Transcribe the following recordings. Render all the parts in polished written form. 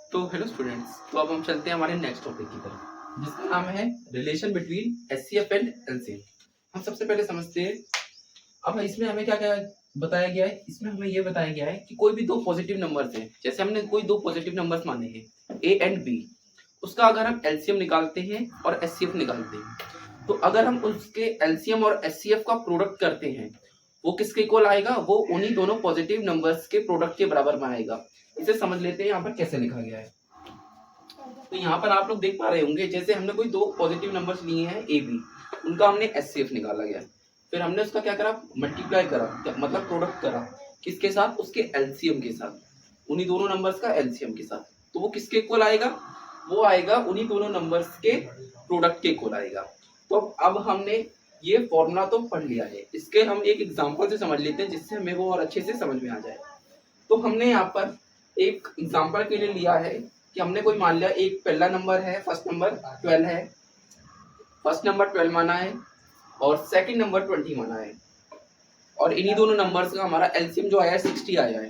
तो hello students, तो अब हम चलते हैं हमारे नेक्स्ट टॉपिक की तरफ, जिसका नाम है relation between HCF and LCM. हम सबसे पहले समझते हैं। अब इसमें हमें क्या क्या बताया गया है। इसमें हमें ये बताया गया है कि कोई भी दो पॉजिटिव नंबर्स हैं, जैसे हमने कोई दो पॉजिटिव नंबर्स माने हैं ए एंड बी, उसका अगर हम एलसीएम निकालते हैं और एचसीएफ निकालते हैं, तो अगर हम उसके एलसीएम और एचसीएफ का प्रोडक्ट करते हैं, वो किसके इक्वल आएगा? वो उन्हीं दोनों पॉजिटिव नंबर्स के प्रोडक्ट के बराबर में आएगा। इसे समझ लेते हैं यहाँ पर कैसे लिखा गया है। तो यहाँ पर आप लोग देख पा रहे होंगे, जैसे हमने कोई दो पॉजिटिव नंबर्स लिए हैं ए बी, उनका हमने एचसीएफ निकाला गया, फिर हमने उसका क्या करा, मल्टीप्लाई करा, मतलब प्रोडक्ट करा, किसके साथ? उसके एलसीएम के साथ, उन्हीं दोनों नंबर्स का एलसीएम के साथ। तो वो किसके इक्वल आएगा? वो आएगा उन्हीं दोनों नंबर्स के प्रोडक्ट के इक्वल आएगा। तो अब हमने ये फॉर्मूला तो पढ़ लिया है, इसके हम एक एग्जाम्पल से समझ लेते हैं, जिससे हमें वो और अच्छे से समझ में आ जाए। तो हमने यहाँ पर एक एग्जाम्पल के लिए लिया है कि हमने कोई मान लिया, एक पहला नंबर है, फर्स्ट नंबर 12 है, फर्स्ट नंबर 12 माना है और सेकंड नंबर 20 माना है, और इन्हीं दोनों नंबर्स का हमारा एलसीएम जो आया है 60 आया है।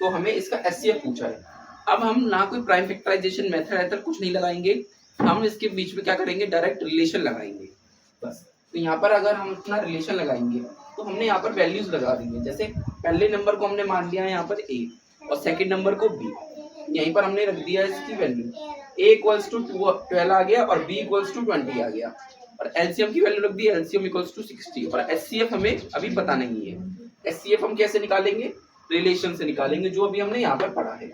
तो हमें इसका एचसीएफ पूछा है। अब हम ना कोई प्राइम फैक्टराइजेशन मेथड कुछ नहीं लगाएंगे, हम इसके बीच में क्या करेंगे, डायरेक्ट रिलेशन लगाएंगे बस। तो यहाँ पर अगर हम अपना रिलेशन लगाएंगे तो हमने यहाँ पर वैल्यूज लगा देंगे। जैसे पहले नंबर को हमने मान लिया है यहाँ पर ए और सेकंड नंबर को बी, यहीं पर हमने रख दिया इसकी वैल्यू। a इक्वल्स टू 12 आ गया और b इक्वल्स टू 20 आ गया, और एलसीएम की वैल्यू रख दी, एलसीएम इक्वल्स टू 60, और एचसीएफ हमें अभी पता नहीं है। एचसीएफ हम कैसे निकालेंगे? रिलेशन से निकालेंगे, जो अभी हमने यहाँ पर पढ़ा है।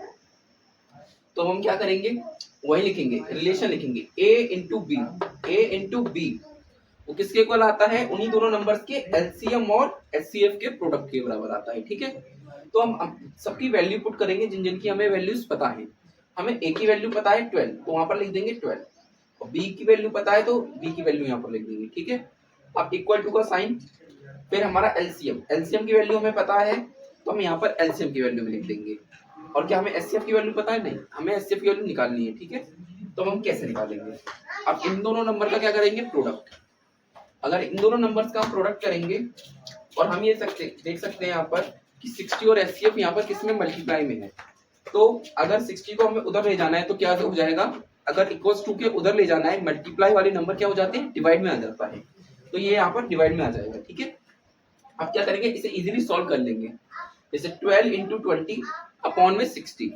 तो हम क्या करेंगे, वही लिखेंगे, रिलेशन लिखेंगे, a into B, a into B वो किसके इक्वल आता है? उन्हीं दोनों नंबर्स के एलसीएम और एचसीएफ के प्रोडक्ट के बराबर आता है। ठीक है, तो हम सबकी वैल्यू पुट करेंगे जिन जिनकी हमें वैल्यूज पता है। हमें ए की वैल्यू पता है 12, तो वहां पर लिख देंगे 12, और बी की वैल्यू पता है तो बी की वैल्यू यहाँ पर लिख देंगे। ठीक है, अब इक्वल टू का साइन, फिर हमारा एलसीएम, एलसीएम की वैल्यू हमें पता है तो हम यहाँ पर एलसीएम की वैल्यू में लिख देंगे। और क्या हमें एचसीएफ की वैल्यू पता है? नहीं, हमें एचसीएफ की वैल्यू निकालनी है। ठीक है, तो हम कैसे निकालेंगे? अब इन दोनों नंबर का क्या करेंगे, प्रोडक्ट। अगर इन दोनों नंबर्स का प्रोडक्ट करेंगे, और हम ये देख सकते हैं यहाँ पर कि 60 और एचसीएफ यहाँ पर किसमें मल्टीप्लाई में है, तो अगर 60 को हमें उधर ले जाना है तो क्या हो जाएगा, अगर इक्वल्स टू के उधर ले जाना है, मल्टीप्लाई वाले नंबर क्या हो जाते हैं, डिवाइड में आ जाता है, तो ये यहाँ पर डिवाइड में आ जाएगा। ठीक है, अब क्या करेंगे, इसे इजीली सॉल्व कर लेंगे। जैसे 12 इंटू 20 अपॉन में 60,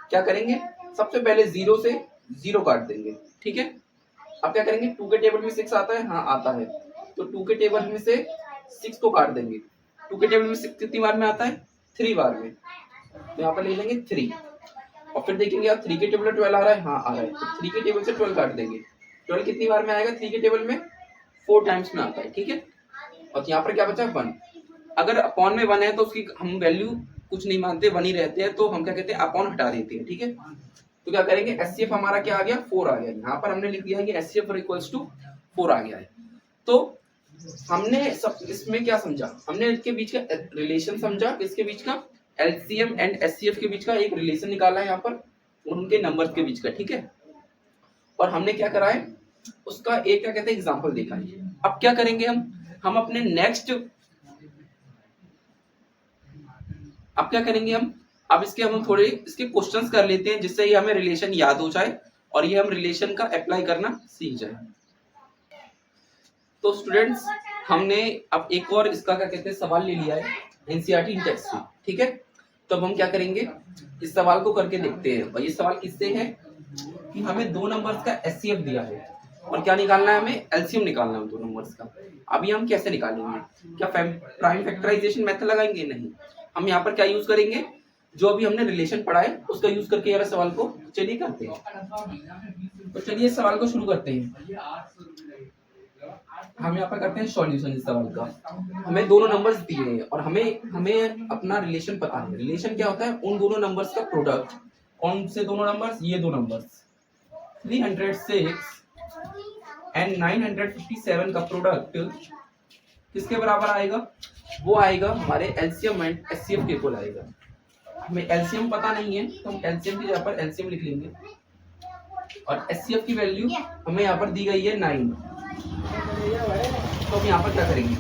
क्या करेंगे, सबसे पहले 0 से 0 काट देंगे। ठीक है, अब क्या करेंगे, 2 के टेबल में 6 आता है, हाँ आता है, तो 2 के टेबल में से 6 को काट देंगे। 2 के टेबल में 6 कितनी बार में आता है, 3 बार में, तो यहाँ पर ले लेंगे 3, और फिर देखेंगे आप 3 के टेबल में 12 आ रहा है, हाँ आ रहा है, तो 3 के टेबल से 12 काट देंगे। 12 कितनी बार में आएगा, 3 के टेबल में 4 टाइम्स में आता है। ठीक है, और यहाँ पर क्या बचा, 1। अगर अपॉन में 1 है तो उसकी हम वैल्यू कुछ नहीं मानते, 1 ही रहते हैं, तो हम क्या कहते हैं, अपॉन हटा देते हैं। ठीक है, तो क्या करेंगे, एचसीएफ हमारा क्या आ गया, 4 आ गया। यहाँ पर हमने लिख दिया है कि एचसीएफ इक्वल्स टू 4 आ गया है। तो हमने सब इसमें क्या समझा, हमने इसके बीच का रिलेशन समझा, इसके बीच का एलसीएम एंड एचसीएफ के बीच का एक रिलेशन निकाला है यहाँ पर, उनके नंबर्स के बीच का। ठीक है, और हमने क्या करा है, उसका एक क्या कहते हैं, एग्जांपल देखा है। अब क्या करेंगे हम अपने नेक्स्ट, अब क्या करेंगे अब इसके हम थोड़े इसके क्वेश्चंस कर लेते हैं, जिससे ये हमें रिलेशन याद हो जाए और ये हम रिलेशन का अप्लाई करना सीख जाए। तो स्टूडेंट्स, हमने अब एक और इसका क्या कहते हैं सवाल ले लिया है एनसीईआरटी टेक्स्ट से। ठीक है, तो अब हम क्या करेंगे, इस सवाल को करके देखते हैं। और ये सवाल किससे है कि हमें दो नंबर्स का एचसीएफ दिया है और क्या निकालना है, हमें एलसीएम निकालना है दो नंबर्स का। अभी हम कैसे निकालेंगे, क्या प्राइम फैक्टराइजेशन मेथड लगाएंगे? नहीं, हम यहाँ पर क्या यूज करेंगे, जो अभी हमने रिलेशन पढ़ा है उसका यूज करके यार सवाल को चलिए करते हैं। तो चलिए इस सवाल को शुरू करते हैं। हम यहाँ पर करते हैं सॉल्यूशन इस सवाल का। हमें दोनों नंबर्स दिए हैं और हमें अपना रिलेशन पता है। रिलेशन क्या होता है, उन दोनों नंबर्स का प्रोडक्ट। कौन से दोनों नंबर्स, ये दो नंबर्स 306 एंड 957 का प्रोडक्ट किसके बराबर आएगा, वो आएगा हमारे एलसीएम एंड एचसीएफ के इक्वल आएगा। हमें एलसीएम पता नहीं है तो हम एलसीएम की जगह पर एलसीएम लिख लेंगे, और एचसीएफ की वैल्यू हमें यहाँ पर दी गई है 9। तो हम यहाँ पर क्या करेंगे,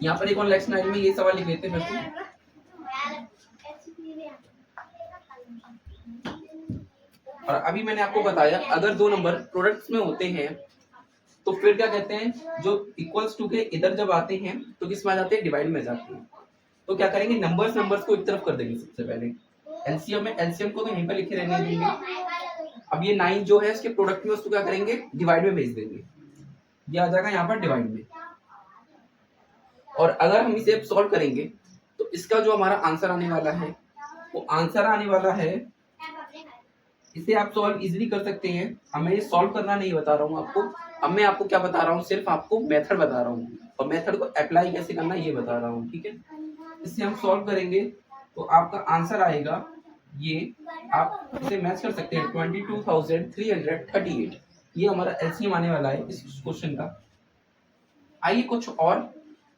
यहाँ पर एक और नेक्स्ट 9 में ये सवाल लिख लेते हैं। और अभी मैंने आपको बताया अगर दो नंबर प्रोडक्ट्स में होते हैं तो फिर क्या कहते हैं, जो इक्वल्स टू के इधर जब आते हैं तो किस में आ जाते हैं, डिवाइड में जाते हैं। तो क्या करेंगे, नंबर्स को एक तरफ कर देंगे। सबसे पहले एलसीएम में, एलसीएम को तो यहीं पर लिखे रहने देंगे। अब ये 9 जो है इसके प्रोडक्ट में, उसको क्या करेंगे, डिवाइड में भेज देंगे। ये आ जाएगा यहाँ पर डिवाइड में। और अगर हम इसे सॉल्व करेंगे तो इसका जो हमारा आंसर आने वाला है वो आंसर आने वाला है, इसे आप सॉल्व इजीली कर सकते हैं। अब मैं ये सॉल्व करना नहीं बता रहा हूँ आपको, अब मैं आपको क्या बता रहा हूँ, सिर्फ आपको मेथड बता रहा हूँ और मेथड को अप्लाई कैसे करना ये बता रहा हूँ, ठीक है। इससे हम सॉल्व करेंगे तो आपका आंसर आएगा ये, आप इसे मैच कर सकते हैं 22,338। ये हमारा एलसीएम आने वाला है इस क्वेश्चन का। आइए कुछ और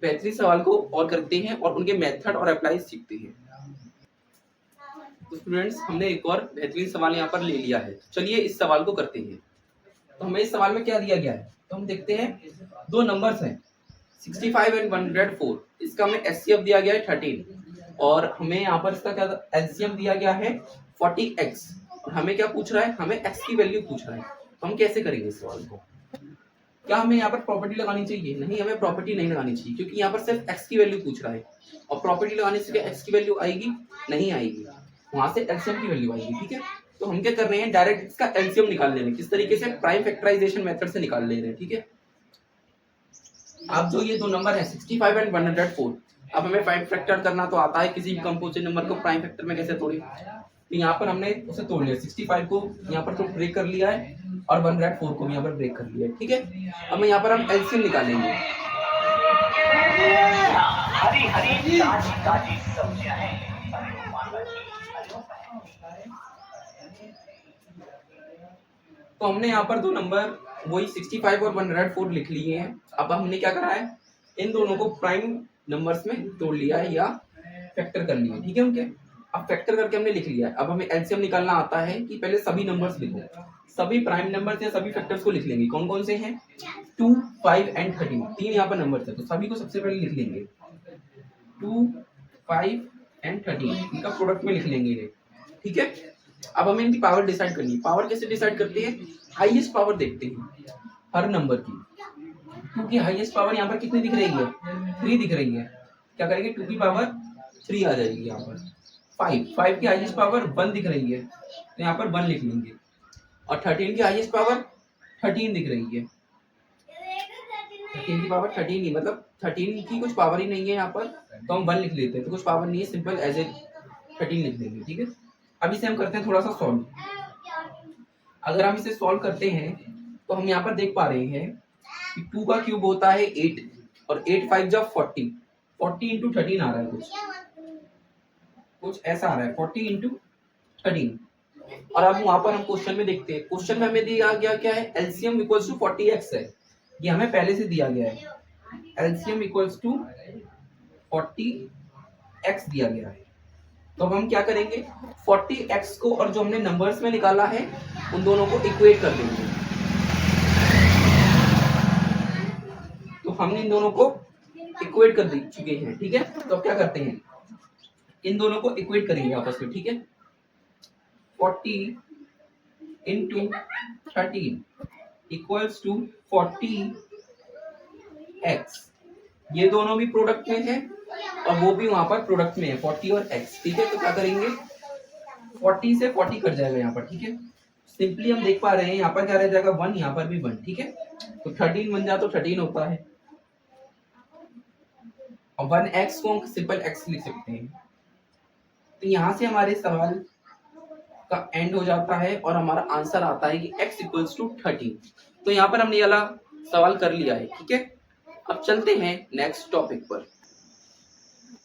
बेहतरीन सवाल को और करते हैं और उनके मेथड और अप्लाई सीखते हैं। तो स्टूडेंट्स, हमने एक और बेहतरीन सवाल यहाँ पर ले लिया है, चलिए इस सवाल को करते हैं। तो हमें इस सवाल में क्या दिया गया है, तो हम देखते हैं दो नंबर्स हैं 65 एंड 104। इसका हमें एचसीएफ दिया गया है 13 और हमें यहाँ पर इसका क्या एलसीएम दिया गया है 40x और हमें क्या पूछ रहा है, हमें x की वैल्यू पूछ रहा है। तो हम कैसे करेंगे इस सवाल को, क्या हमें यहाँ पर प्रॉपर्टी लगानी चाहिए? नहीं, हमें प्रॉपर्टी नहीं लगानी चाहिए क्योंकि यहाँ पर सिर्फ x की वैल्यू पूछ रहा है और प्रॉपर्टी लगाने से क्या x की वैल्यू आएगी? नहीं आएगी, वहां से एलसीएम की वैल्यू आएगी, ठीक है। तो हम क्या कर रहे हैं, डायरेक्ट इसका एलसीएम निकाल ले रहे हैं। किस तरीके से? प्राइम फैक्टराइजेशन मेथड से निकाल ले रहे हैं, ठीक है। अब जो ये दो नंबर है 65 एंड 104, अब हमें प्राइम फैक्टर करना तो आता है, किसी भी कंपोजिट नंबर को प्राइम फैक्टर में कैसे तोड़े। तो यहाँ पर हमने उसे तोड़ लिया, 65 को यहाँ पर तो ब्रेक कर लिया है और 104 को भी यहाँ पर ब्रेक कर लिया है, ठीक है। अब यहाँ पर हम एलसीएम निकालेंगे। हरी हरी ताजी सब्जियां हैं। तो हमने यहाँ पर दो नंबर वही 65 और 104 लिख लिए हैं। अब हमने क्या करा है, इन दोनों को प्राइम नंबर्स में तोड़ लिया है या फैक्टर कर लिया, ठीक है उनके। अब फैक्टर करके हमने लिख लिया है। अब हमें एलसीएम निकालना आता है कि पहले सभी नंबर्स लिखो, सभी प्राइम नंबर्स या सभी फैक्टर्स को लिख लेंगे। कौन कौन से हैं? 2, 5 एंड 13, तीन यहाँ पर नंबर्स है तो सभी को सबसे पहले लिख लेंगे। 2, 5 एंड 13 इनका प्रोडक्ट में लिख लेंगे इन्हें, ठीक है। अब हमें इनकी पावर डिसाइड करनी है। पावर कैसे डिसाइड करते हैं? हाईएस्ट पावर देखते हैं हर नंबर की, क्योंकि हाईएस्ट पावर यहाँ पर कितनी दिख रही है? 3 दिख रही है। क्या करेंगे, 2 की पावर 3 आ जाएगी यहाँ पर। 5 की हाईएस्ट पावर 1 दिख रही है तो यहाँ पर 1 लिख लेंगे। और 13 की हाईएस्ट पावर 13 दिख रही है, 13 की पावर 13 ही, मतलब 13 की कुछ पावर ही नहीं है यहाँ पर, तो हम 1 लिख लेते हैं। तो कुछ पावर नहीं है, सिंपल एज ए 13 लिख देंगे, ठीक है। अब इसे हम करते हैं थोड़ा सा सॉल्व। अगर हम इसे सॉल्व करते हैं तो हम यहाँ पर देख पा रहे हैं कि 2 का क्यूब होता है 8 और 8 5 जब 40 इंटू 13 आ रहा है, कुछ ऐसा आ रहा है 40 इंटू 13। और अब वहां पर हम क्वेश्चन में देखते हैं, क्वेश्चन में हमें दिया गया क्या है, एलसीएम इक्वल्स टू 40x है, ये हमें पहले से दिया गया है। एलसीएम इक्वल्स टू 40x दिया गया है। तो अब हम क्या करेंगे, 40x को और जो हमने नंबर्स में निकाला है उन दोनों को इक्वेट कर देंगे। तो हमने इन दोनों को इक्वेट कर चुके हैं, ठीक है। तो अब क्या करते हैं, इन दोनों को इक्वेट करेंगे आपस में, ठीक है। 40 इंटू 13 इक्वल्स टू 40x, ये दोनों भी प्रोडक्ट में है और वो भी वहां पर प्रोडक्ट में है 40 और x, ठीक है। तो क्या करेंगे, 40 से 40 कट जाएगा यहाँ पर, ठीक है। सिंपली हम देख पा रहे हैं यहाँ पर क्या रह जाएगा 1, यहाँ पर भी 1, ठीक है। तो 13 बन जाए तो 13 होता है और 1x को हम सिंपल x लिख सकते हैं। तो यहाँ से हमारे सवाल का एंड हो जाता है और हमारा आंसर आता है कि x इक्वल्स टू 13। तो यहाँ पर हमने ये वाला सवाल कर लिया है, ठीक है। अब चलते हैं नेक्स्ट टॉपिक पर।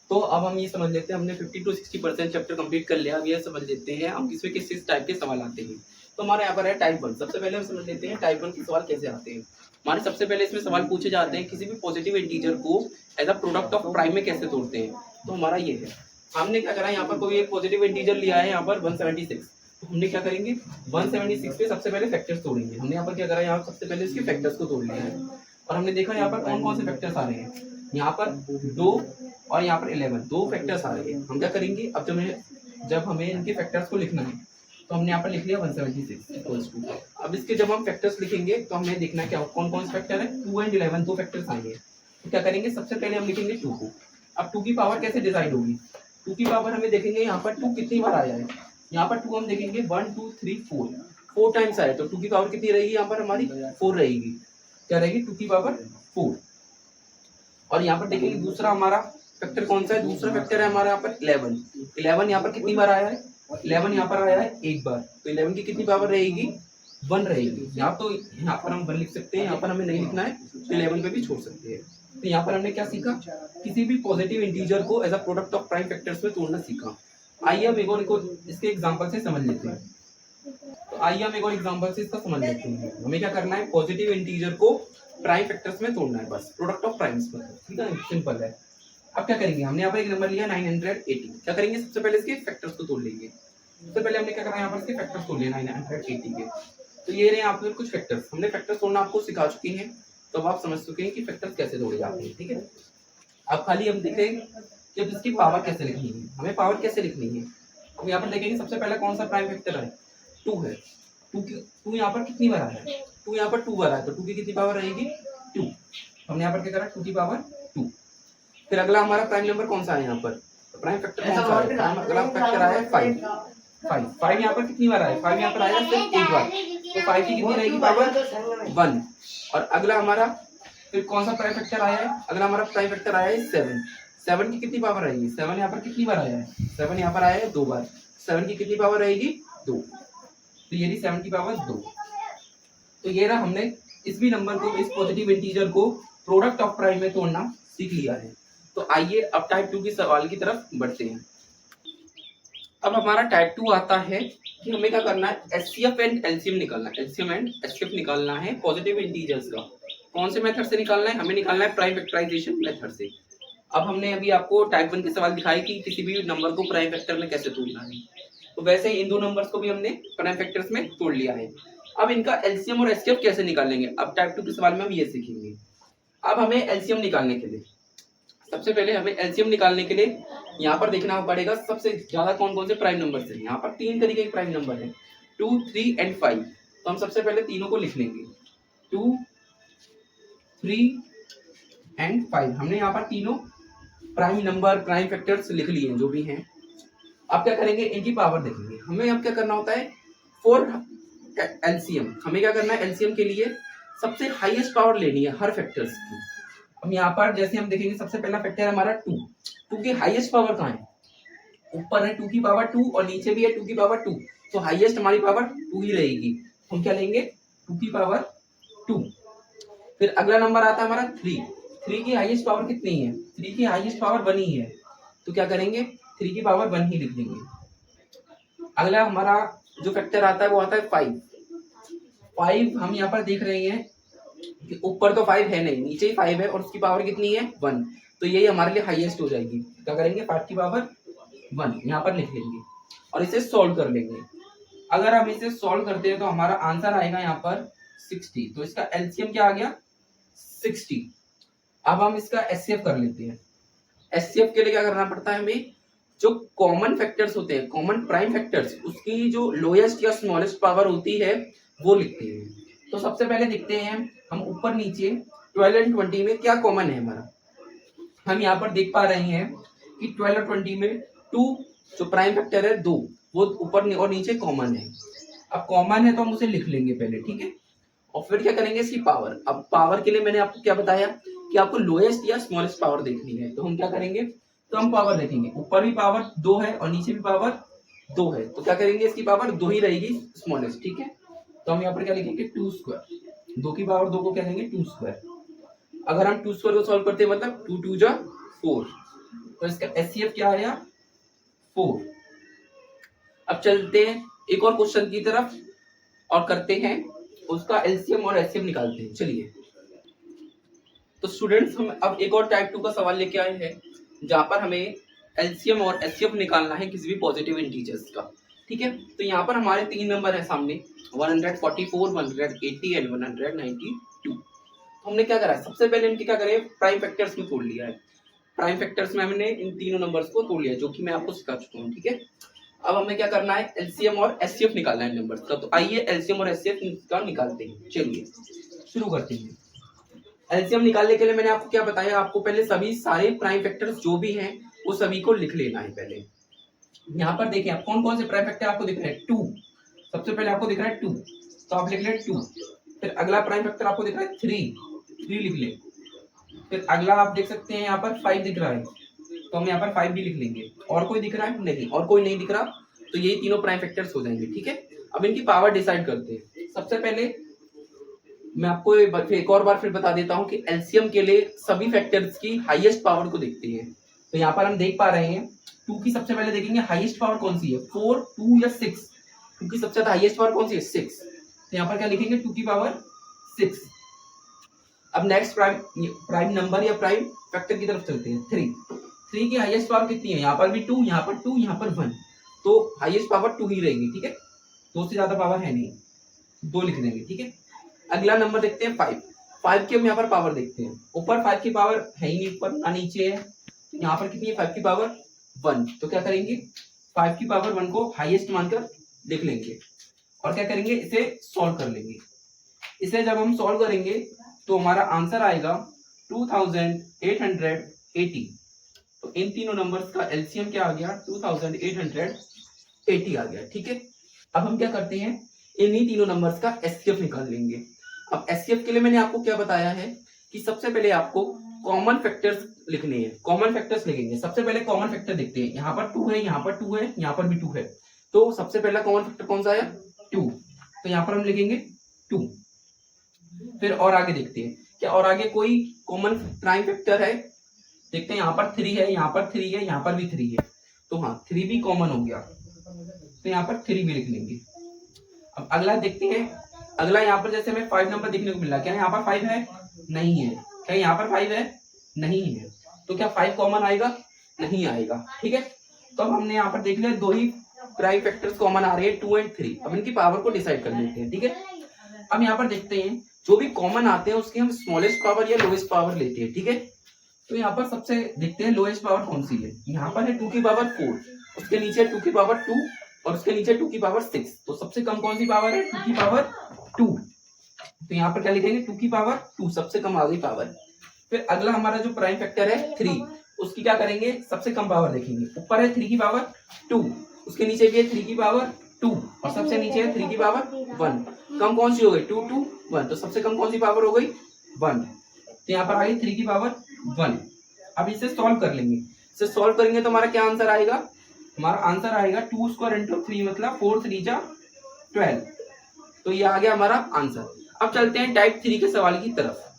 तो अब हम ये समझ लेते हैं, हमने 50 to 60% चैप्टर कंप्लीट कर लिया। अब ये समझ लेते हैं हम किसमें किस टाइप के सवाल आते हैं। तो हमारे यहाँ पर है टाइप 1। सबसे पहले हम समझ लेते हैं टाइप 1 के सवाल कैसे आते हैं। हमारे सबसे पहले इसमें सवाल पूछे जाते हैं किसी भी पॉजिटिव इंटीजर को as a product of prime में कैसे तोड़ते हैं। तो हमारा ये है, हमने क्या करा, यहाँ पर कोई एक पॉजिटिव इंटीजर लिया है यहाँ पर 176। तो हमने क्या करेंगे, 176 पे सबसे पहले फैक्टर्स तोड़ेंगे। हमने यहाँ पर क्या करा, यहाँ सबसे पहले इसके फैक्टर्स को तोड़ लिया है और हमने देखा यहाँ पर कौन कौन से फैक्टर्स आ रहे हैं। यहाँ पर 2 और यहाँ पर 11, 2 फैक्टर्स आ रहे हैं। हम क्या करेंगे, अब जब जब हमें इनके फैक्टर्स को लिखना है तो हमने यहाँ पर लिख लिया 176 इक्वल्स टू। अब इसके जब हम फैक्टर्स लिखेंगे तो हमें देखना क्या कौन कौन से फैक्टर है, 2 एंड 11 दो फैक्टर्स आएंगे। तो क्या करेंगे, सबसे पहले हम लिखेंगे 2 को। अब 2 की पावर कैसे डिसाइड होगी, 2 की पावर हमें देखेंगे यहाँ पर 2 कितनी बार आया है, यहाँ पर 2 हम देखेंगे 1 2 3 4 टाइम्स आया, तो 2 की पावर कितनी रहेगी यहाँ पर हमारी 4 रहेगी। क्या रहेगी 2 की पावर 4। और यहाँ पर देखेंगे दूसरा हमारा फैक्टर कौन सा है, दूसरा फैक्टर है हमारा यहाँ पर 11 यहाँ पर कितनी बार आया है, 11 यहाँ पर आया है एक बार, तो 11 की कितनी पावर रहेगी 1 रहेगी। यहाँ तो यहाँ पर हम 1 लिख सकते हैं, यहाँ पर हमें नहीं लिखना है तो 11 पे भी छोड़ सकते हैं। तो यहाँ पर हमने क्या सीखा, किसी भी पॉजिटिव इंटीजर को as a product of prime factors में तोड़ना सीखा। आइए हम एक और इसके एग्जांपल से समझ लेते हैं। तो आइए हम एक और एग्जांपल से इसका समझ लेते हैं। हमें क्या करना है, पॉजिटिव इंटीजर को प्राइम फैक्टर्स में तोड़ना है, बस प्रोडक्ट ऑफ प्राइम्स में, ठीक है, सिंपल है। अब क्या करेंगे, हमने यहाँ पर एक नंबर लिया 980, क्या करेंगे सबसे पहले इसके फैक्टर्स को तोड़ लेंगे। सबसे पहले हमने क्या करना है, यहाँ पर इसके फैक्टर्स तोड़ लिए 980 के। तो ये रहे आपके कुछ फैक्टर्स, हमने फैक्टर्स तोड़ना आपको सिखा चुके हैं, तो अब आप समझ चुके हैं कि फैक्टर्स कैसे तोड़े जाते हैं, ठीक है। अब खाली हम देखें कि अब इसकी पावर कैसे लिखनी है, हमें पावर कैसे लिखनी है। अब यहाँ पर देखेंगे सबसे पहला कौन सा प्राइम फैक्टर है, 2 है। 2 यहाँ पर कितनी बार आया है, 2 यहाँ पर 2 बार आया, तो 2 की कितनी पावर रहेगी 2। हमने यहाँ पर क्या करा 2 की पावर 2। फिर अगला हमारा प्राइम नंबर कौन सा है, यहाँ पर प्राइम फैक्टर कौन सा है, अगला फैक्टर आया है 5 यहाँ पर कितनी बार आया, 5 यहाँ पर आया सिर्फ एक बार, तो 5 की कितनी रहेगी पावर 1। और अगला हमारा फिर कौन सा प्राइम फैक्टर आया है, अगला हमारा प्राइम फैक्टर आया है 7 की कितनी पावर आएगी, 7 यहाँ पर कितनी बार आया है, 7 यहाँ पर आया है 2 बार, 7 की कितनी पावर रहेगी 2, तो ये 7 की पावर 2। तो ये रहा, हमने इस भी नंबर को, इस पॉजिटिव इंटीजर को प्रोडक्ट ऑफ प्राइम में तोड़ना सीख लिया है। तो आइए अब टाइप 2 के सवाल की तरफ बढ़ते हैं। अब हमारा टाइप 2 आता है कि हमें क्या करना है, एचसीएफ एंड एलसीएम निकालना है, एचसीएम एंड एचसीएफ निकालना है पॉजिटिव इंटीजर्स का। कौन से मेथड से निकालना है, हमें निकालना है प्राइम फैक्टराइजेशन मेथड से। अब हमने अभी आपको टाइप 1 के सवाल दिखाए कि किसी भी नंबर को प्राइम फैक्टर में कैसे तोड़ना है, तो वैसे इन दो नंबर्स को भी हमने प्राइम फैक्टर्स में तोड़ लिया है। अब इनका एलसीएम और एचसीएफ कैसे निकालेंगे, अब टाइप 2 के सवाल में हम ये सीखेंगे। अब हमें एलसीएम निकालने के लिए, सबसे पहले हमें एलसीएम निकालने के लिए यहाँ पर देखना पड़ेगा सबसे ज्यादा कौन कौन से प्राइम नंबर है। यहाँ पर 3 तरीके के प्राइम नंबर है, 2 3 एंड 5। तो हम सबसे पहले तीनों को लिख लेंगे, 2 3 एंड 5। हमने यहाँ पर तीनों प्राइम नंबर प्राइम फैक्टर्स लिख लिए जो भी हैं। अब क्या करेंगे, इनकी पावर देखेंगे। हमें अब क्या करना होता है, फॉर एलसीएम हमें क्या करना है, एलसीएम के लिए सबसे हाईएस्ट पावर लेनी है हर फैक्टर्स की। अब यहाँ पर जैसे हम देखेंगे सबसे पहला फैक्टर है हमारा 2 की हाईएस्ट पावर कहाँ है, ऊपर है 2 की पावर 2 और नीचे भी है 2 की पावर 2, तो हाईएस्ट हमारी पावर 2 ही रहेगी। हम क्या लेंगे 2 की पावर 2। फिर अगला नंबर आता है हमारा 3 की हाईएस्ट पावर कितनी है, 3 की हाईएस्ट पावर 1 ही है, तो क्या करेंगे 3 की पावर 1 ही लिख देंगे। अगला हमारा जो फैक्टर आता है वो आता है 5। हम यहाँ पर देख रहे हैं कि ऊपर तो 5 है नहीं, नीचे ही 5 है और उसकी पावर कितनी है 1, तो यही हमारे लिए हाईएस्ट हो जाएगी। क्या करेंगे 5 की पावर 1 यहाँ पर लिख लेंगे और इसे सॉल्व कर लेंगे। अगर हम इसे सॉल्व करते हैं तो हमारा आंसर आएगा यहाँ पर 60, तो इसका एलसीएम क्या आ गया 60। अब हम इसका एचसीएफ कर लेते हैं। एचसीएफ के लिए क्या करना पड़ता है, हमें जो कॉमन फैक्टर्स होते हैं, कॉमन प्राइम फैक्टर्स, उसकी जो लोएस्ट या स्मॉलेस्ट पावर होती है वो लिखते हैं। तो सबसे पहले देखते हैं हम ऊपर नीचे 12 एंड 20 में क्या कॉमन है हमारा। हम यहाँ पर देख पा रहे हैं कि 12 और 20 में 2 जो प्राइम फैक्टर है 2 वो ऊपर और नीचे कॉमन है। अब कॉमन है तो हम उसे लिख लेंगे पहले, ठीक है। और फिर क्या करेंगे इसकी पावर। अब पावर के लिए मैंने आपको क्या बताया कि आपको लोएस्ट या स्मॉलेस्ट पावर देखनी है, तो हम क्या करेंगे, तो हम पावर देखेंगे। ऊपर भी पावर 2 है और नीचे भी पावर 2 है, तो क्या करेंगे इसकी पावर 2 ही रहेगी स्मॉलेस्ट, ठीक है। तो हम यहाँ पर क्या लिखेंगे 2 स्क्वायर, 2 की पावर 2 को क्या देंगे 2 स्क्वायर। अगर हम 2 स्क्वायर को सॉल्व करते हैं मतलब 2 2 जा 4, तो इसका एचसीएफ क्या आया 4। अब चलते हैं एक और क्वेश्चन की तरफ और करते हैं उसका एलसीएम और एचसीएफ निकालते हैं। चलिए तो स्टूडेंट्स हम अब एक और टाइप 2 का सवाल लेके आए हैं जहां पर हमें एलसीएम और एचसीएफ निकालना है किसी भी पॉजिटिव इंटीजर्स का, ठीक है। तो यहाँ पर हमारे 3 नंबर है सामने 144, 180 एंड 192। तो हमने क्या करा, सबसे पहले इनके क्या करें प्राइम फैक्टर्स में तोड़ लिया है। प्राइम फैक्टर्स में हमने इन तीनों नंबर्स को तोड़ लिया जो कि मैं आपको सिखा चुका हूँ, ठीक है। अब हमें क्या करना है, एलसीएम और एचसीएफ निकालना है नंबर्स का। तो आइए एलसीएम और एचसीएफ का निकालते हैं। चलिए शुरू करते हैं। एलसीएम निकालने के लिए मैंने आपको क्या बताया, आपको पहले सभी सारे प्राइम फैक्टर्स जो भी हैं वो सभी को लिख लेना है। पहले यहाँ पर देखिए आप कौन कौन से प्राइम फैक्टर आपको दिख रहे हैं, 2 सबसे पहले आपको दिख रहा है 2, तो आप लिख लें 2। फिर अगला प्राइम फैक्टर आपको दिख रहा है 3 लिख लें। फिर अगला आप देख सकते हैं यहाँ पर 5 दिख रहा है, तो हम यहाँ पर 5 भी लिख लेंगे। और कोई दिख रहा है, नहीं, और कोई नहीं दिख रहा, तो यही तीनों प्राइम फैक्टर्स हो जाएंगे। ठीक है, अब इनकी पावर डिसाइड करते हैं। सबसे पहले मैं आपको एक और बार फिर बता देता हूँ कि एलसीएम के लिए सभी फैक्टर्स की हाईएस्ट पावर को देखते हैं। तो यहाँ पर हम देख पा रहे हैं 2 की सबसे पहले देखेंगे हाईएस्ट पावर कौन सी है, 4, 2 या 6। 2 की सबसे ज्यादा हाईएस्ट पावर कौन सी है, 6। तो यहाँ पर क्या लिखेंगे, 2 की पावर 6। अब नेक्स्ट प्राइम नंबर या प्राइम फैक्टर की तरफ चलते हैं। 3 की हाईएस्ट पावर कितनी है, यहाँ पर भी 2, यहाँ पर 2, यहाँ पर 1, तो हाईएस्ट पावर 2 ही रहेगी। ठीक है, 2 से ज्यादा पावर है नहीं, 2 लिख देंगे। ठीक है, अगला नंबर देखते हैं 5 की हम यहाँ पर पावर देखते हैं। ऊपर 5 की पावर है ही नहीं, ऊपर ना नीचे है, तो यहाँ पर कितनी है 5 की पावर 1। तो क्या करेंगे, 5 की पावर 1 को हाईएस्ट मानकर लिख लेंगे और क्या करेंगे, इसे सॉल्व कर लेंगे। इसे जब हम सॉल्व करेंगे तो हमारा आंसर आएगा 2880। तो इन तीनों नंबर्स का एलसीएम क्या आ गया, 2880 आ गया। ठीक है, अब हम क्या करते हैं, इन्हीं तीनों नंबर्स का एचसीएफ निकाल लेंगे। अब एचसीएफ के लिए मैंने आपको क्या बताया है कि सबसे पहले आपको कॉमन फैक्टर्स लिखने हैं। कॉमन फैक्टर्स लिखेंगे। सबसे पहले कॉमन फैक्टर देखते हैं, यहाँ पर 2 है, यहाँ पर 2 है, यहाँ पर भी 2 है, तो सबसे पहला कॉमन फैक्टर कौन सा आया, 2। तो यहाँ पर हम लिखेंगे 2। फिर और आगे देखते हैं क्या और आगे कोई कॉमन प्राइम फैक्टर है, देखते हैं। यहाँ पर 3 है, यहाँ पर 3 है, यहाँ पर भी 3 है, तो हाँ 3 भी कॉमन हो गया, तो यहाँ पर 3 भी लिख लेंगे। अब अगला देखते हैं। अगला यहाँ पर जैसे हमें 5 नंबर देखने को मिला, क्या यहाँ पर 5 है, नहीं है। क्या यहाँ पर 5 है, नहीं है, तो क्या 5 कॉमन आएगा, नहीं आएगा। ठीक है, तो अब हमने यहाँ पर देख लिया 2 ही प्राइम फैक्टर्स कॉमन आ रहे हैं, 2 और 3। अब इनकी पावर को डिसाइड कर लेते हैं। ठीक है, अब यहाँ पर देखते हैं जो भी कॉमन आते हैं उसकी हम स्मॉलेस्ट पावर या लोएस्ट पावर लेते हैं। ठीक है, तो यहाँ पर सबसे देखते हैं लोएस्ट पावर कौन सी है। यहाँ पर है 2 की पावर 4, उसके नीचे 2 की पावर 2 और उसके नीचे 2 की पावर 6। तो सबसे कम कौन सी पावर है, 2 की पावर 2। तो यहाँ पर क्या लिखेंगे, 2 की पावर 2 सबसे कम आ गई पावर। फिर अगला हमारा जो प्राइम फैक्टर है 3, उसकी क्या करेंगे, सबसे कम पावर देखेंगे। ऊपर है 3 की पावर 2, उसके नीचे भी है 3 की पावर 2 और सबसे नीचे है 3 की पावर 1। कम कौन सी हो गई, 2, 2, 1, तो सबसे कम कौन सी पावर हो गई, 1। तो यहाँ पर आ गई 3 की पावर 1। अब इसे सॉल्व कर लेंगे। इसे सॉल्व करेंगे तो हमारा क्या आंसर आएगा, हमारा आंसर आएगा 2 स्क्वायर इंटू 3 मतलब 4 3 जा 12। तो ये आ गया हमारा आंसर। अब चलते हैं टाइप 3 के सवाल की तरफ।